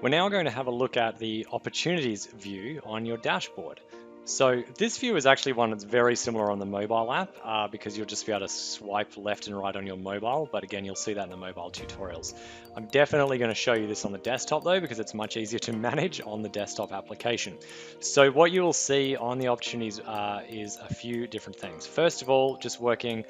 We're now going to have a look at the opportunities view on your dashboard. So this view is actually one that's very similar on the mobile app because you'll just be able to swipe left and right on your mobile, but again, you'll see that in the mobile tutorials. I'm definitely going to show you this on the desktop though, because it's much easier to manage on the desktop application. So what you will see on the opportunities is a few different things. First of all, just working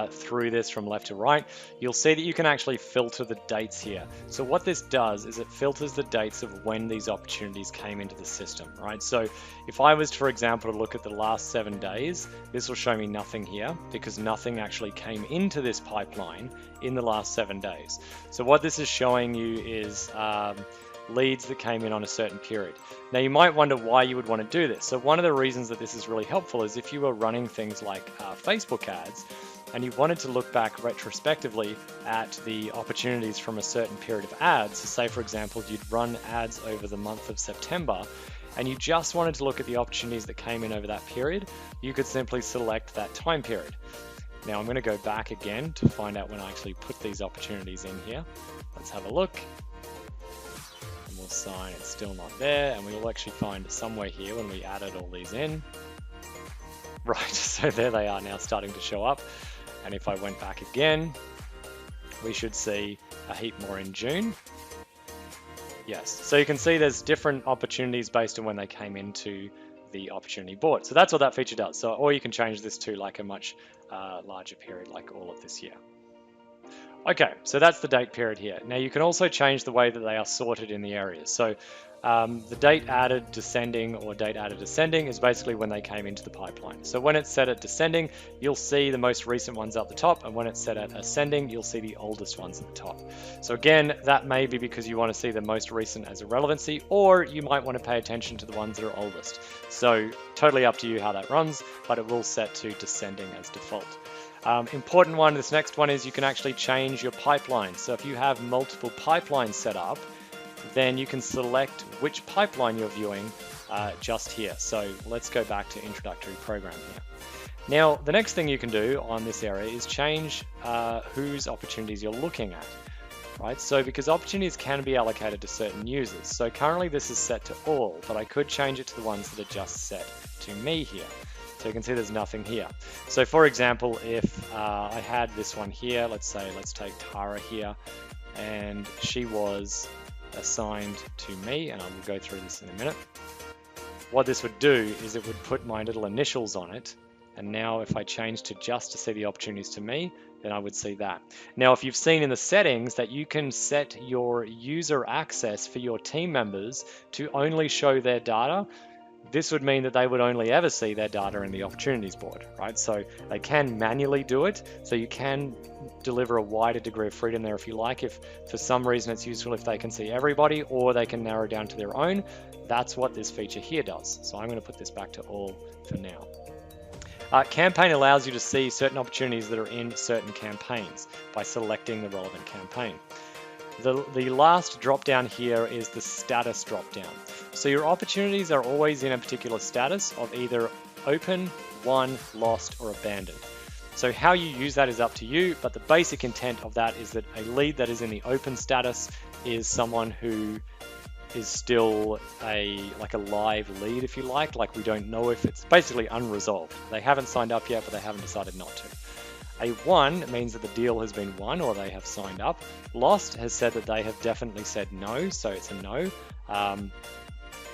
through this from left to right, you'll see that you can actually filter the dates here. So what this does is it filters the dates of when these opportunities came into the system, right? So if I was, for example, to look at the last 7 days, this will show me nothing here because nothing actually came into this pipeline in the last 7 days. So what this is showing you is leads that came in on a certain period. Now you might wonder why you would want to do this. So one of the reasons that this is really helpful is if you were running things like Facebook ads and you wanted to look back retrospectively at the opportunities from a certain period of ads. So say for example, you'd run ads over the month of September and you just wanted to look at the opportunities that came in over that period, you could simply select that time period. Now I'm going to go back again to find out when I actually put these opportunities in here. Let's have a look. And we'll sign it's still not there, and we'll actually find somewhere here when we added all these in. Right, so there they are now starting to show up. And if I went back again, we should see a heap more in June. Yes, so you can see there's different opportunities based on when they came into the opportunity board. So that's what that feature does. So, or you can change this to like a much larger period, like all of this year. Okay, so that's the date period here. Now you can also change the way that they are sorted in the areas. So the date added descending or date added ascending is basically when they came into the pipeline. So when it's set at descending, you'll see the most recent ones up the top, and when it's set at ascending, you'll see the oldest ones at the top. So again, that may be because you want to see the most recent as a relevancy, or you might want to pay attention to the ones that are oldest. So totally up to you how that runs, but it will set to descending as default. Important one, this next one is you can actually change your pipeline. So if you have multiple pipelines set up, then you can select which pipeline you're viewing just here. So let's go back to introductory program here. Now, the next thing you can do on this area is change whose opportunities you're looking at, right? So because opportunities can be allocated to certain users. So currently this is set to all, but I could change it to the ones that are just set to me here. So you can see there's nothing here. So for example, if I had this one here, let's take Tara here, and she was assigned to me, and I will go through this in a minute. What this would do is it would put my little initials on it, and now if I change to just to see the opportunities to me, then I would see that. Now if you've seen in the settings that you can set your user access for your team members to only show their data, this would mean that they would only ever see their data in the opportunities board, right? So they can manually do it. So you can deliver a wider degree of freedom there if you like. If for some reason it's useful if they can see everybody, or they can narrow down to their own. That's what this feature here does. So I'm going to put this back to all for now. Campaign allows you to see certain opportunities that are in certain campaigns by selecting the relevant campaign. The last drop down here is the status drop down. So your opportunities are always in a particular status of either open, won, lost, or abandoned. So how you use that is up to you, but the basic intent of that is that a lead that is in the open status is someone who is still like a live lead, if you like we don't know if it's basically unresolved. They haven't signed up yet, but they haven't decided not to. A won means that the deal has been won or they have signed up. Lost has said that they have definitely said no, so it's a no.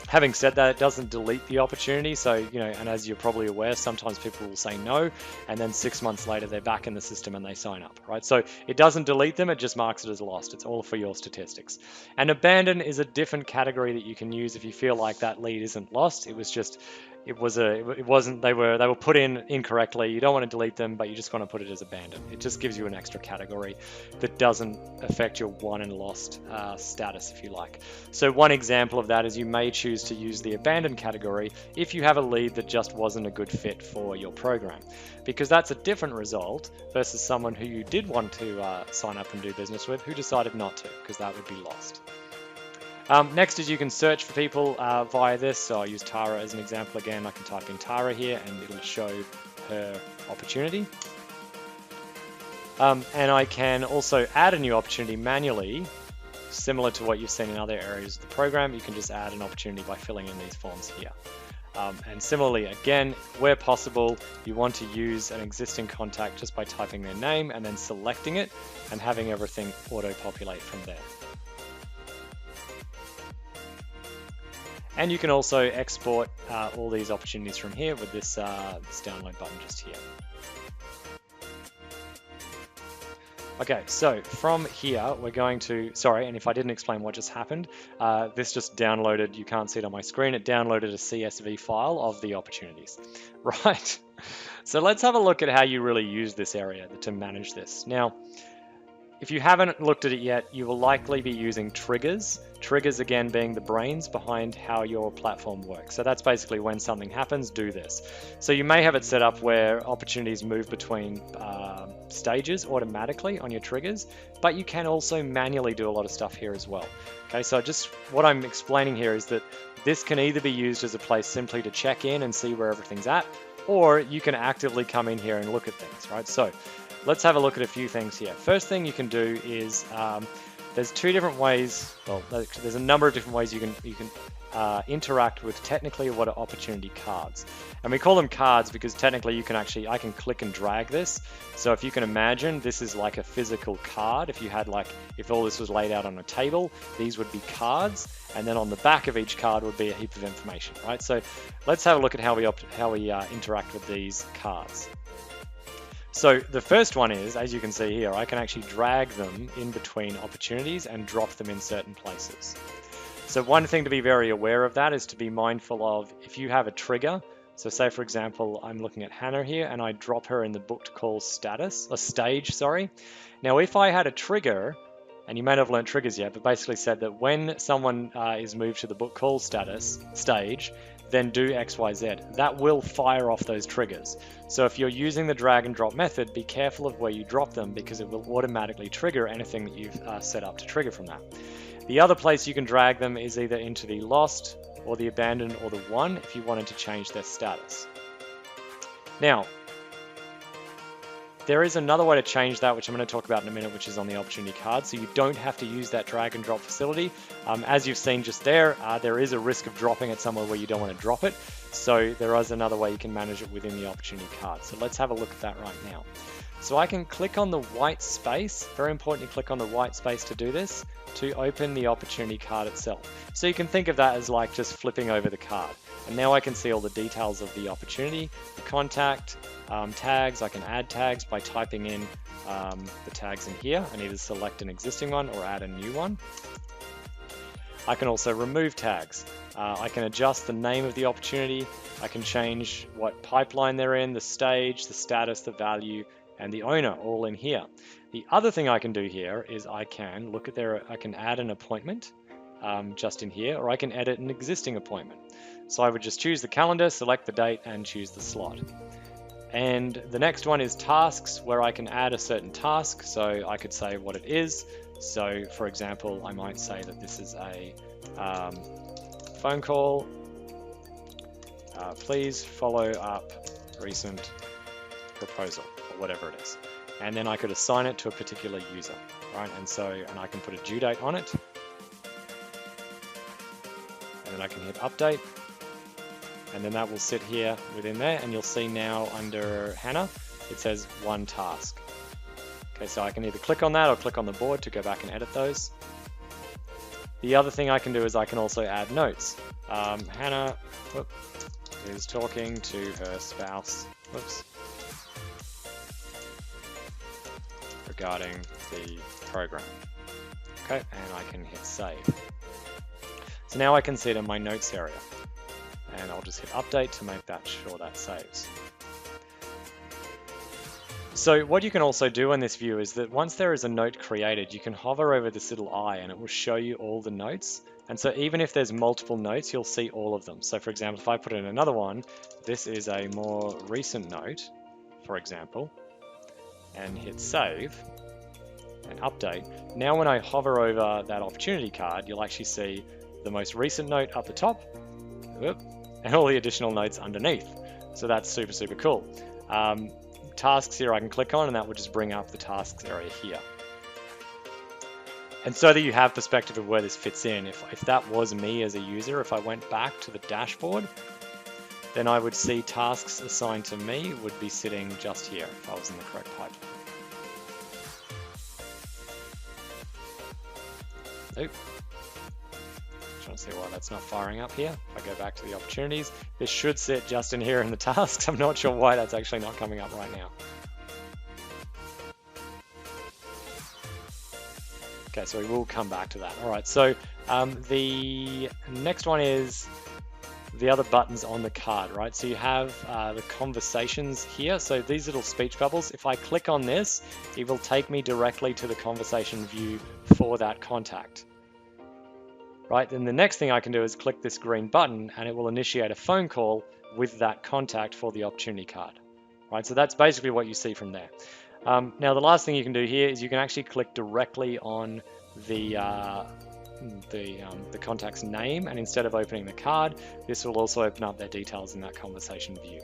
Having said that, it doesn't delete the opportunity. So, and as you're probably aware, sometimes people will say no, and then 6 months later, they're back in the system and they sign up, right? So it doesn't delete them, it just marks it as lost. It's all for your statistics. And abandon is a different category that you can use if you feel like that lead isn't lost. It was just, they were put in incorrectly. You don't want to delete them, but you just want to put it as abandoned. It just gives you an extra category that doesn't affect your won and lost status, if you like. So one example of that is you may choose to use the abandoned category if you have a lead that just wasn't a good fit for your program, because that's a different result versus someone who you did want to sign up and do business with who decided not to, because that would be lost. Next is you can search for people via this. So I'll use Tara as an example again. I can type in Tara here and it'll show her opportunity. And I can also add a new opportunity manually. similar to what you've seen in other areas of the program, you can just add an opportunity by filling in these forms here. And similarly, again, where possible, you want to use an existing contact just by typing their name and then selecting it and having everything auto-populate from there. And you can also export all these opportunities from here with this download button just here. Okay, so from here, we're going to, sorry, and if I didn't explain what just happened, this just downloaded, you can't see it on my screen, it downloaded a CSV file of the opportunities, right? So let's have a look at how you really use this area to manage this. Now, if you haven't looked at it yet, you will likely be using triggers. Triggers, again, being the brains behind how your platform works. So that's basically when something happens, do this. So you may have it set up where opportunities move between stages automatically on your triggers, but you can also manually do a lot of stuff here as well. Okay, so just what I'm explaining here is that this can either be used as a place simply to check in and see where everything's at, or you can actively come in here and look at things, right? So let's have a look at a few things here. First thing you can do is there's two different ways, well, there's a number of different ways you can interact with technically what are opportunity cards. And we call them cards because technically you can actually, I can click and drag this. So if you can imagine, this is like a physical card. If you had like, if all this was laid out on a table, these would be cards. And then on the back of each card would be a heap of information, right? So let's have a look at how we interact with these cards. So the first one is, as you can see here, I can actually drag them in between opportunities and drop them in certain places. So one thing to be very aware of that is to be mindful of if you have a trigger. So say, for example, I'm looking at Hannah here and I drop her in the booked call stage, sorry. Now, if I had a trigger, and you may not have learned triggers yet, but basically said that when someone is moved to the book call stage, then do X, Y, Z. That will fire off those triggers. So if you're using the drag and drop method, be careful of where you drop them because it will automatically trigger anything that you've set up to trigger from that. The other place you can drag them is either into the lost or the abandoned or the one if you wanted to change their status. Now, there is another way to change that, which I'm going to talk about in a minute, which is on the opportunity card. So you don't have to use that drag and drop facility. As you've seen just there is a risk of dropping it somewhere where you don't want to drop it. So there is another way you can manage it within the opportunity card. So let's have a look at that right now. So I can click on the white space, very important to click on the white space to do this, to open the opportunity card itself. So you can think of that as like just flipping over the card. And now I can see all the details of the opportunity, the contact, tags. I can add tags by typing in the tags in here and either select an existing one or add a new one. I can also remove tags. I can adjust the name of the opportunity. I can change what pipeline they're in, the stage, the status, the value, and the owner all in here. The other thing I can do here is I can look at I can add an appointment just in here, or I can edit an existing appointment. So I would just choose the calendar, select the date, and choose the slot. And the next one is tasks, where I can add a certain task. So I could say what it is. So for example, I might say that this is a phone call. Please follow up recent proposal, or whatever it is. And then I could assign it to a particular user, right? And I can put a due date on it. And then I can hit update. And then that will sit here within there. And you'll see now under Hannah, it says one task. Okay, so I can either click on that or click on the board to go back and edit those. The other thing I can do is I can also add notes. Hannah is talking to her spouse regarding the program. Okay, and I can hit save. So now I can see it in my notes area. And I'll just hit update to make sure that saves. So what you can also do in this view is that once there is a note created, you can hover over this little eye and it will show you all the notes. And so even if there's multiple notes, you'll see all of them. So for example, if I put in another one, this is a more recent note, for example, and hit save and update. Now when I hover over that opportunity card, you'll actually see the most recent note up the top, and all the additional notes underneath. So that's super, super cool. Tasks here I can click on and that will just bring up the tasks area here. And so that you have perspective of where this fits in, if that was me as a user, if I went back to the dashboard, then I would see tasks assigned to me would be sitting just here if I was in the correct pipe. Nope. Trying to see why that's not firing up here. If I go back to the opportunities, this should sit just in here in the tasks. I'm not sure why that's actually not coming up right now. Okay, so we will come back to that. All right, so the next one is the other buttons on the card, right? So you have the conversations here. So these little speech bubbles, if I click on this, it will take me directly to the conversation view for that contact. Right, then the next thing I can do is click this green button and it will initiate a phone call with that contact for the opportunity card. Right, so that's basically what you see from there. Now the last thing you can do here is you can actually click directly on the contact's name, and instead of opening the card, this will also open up their details in that conversation view.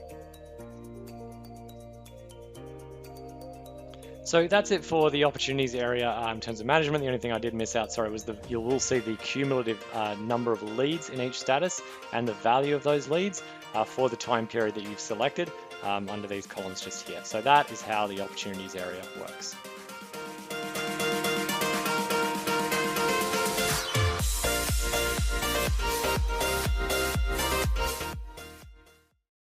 So that's it for the opportunities area in terms of management. The only thing I did miss out, sorry, was you will see the cumulative number of leads in each status and the value of those leads for the time period that you've selected under these columns just here. So that is how the opportunities area works.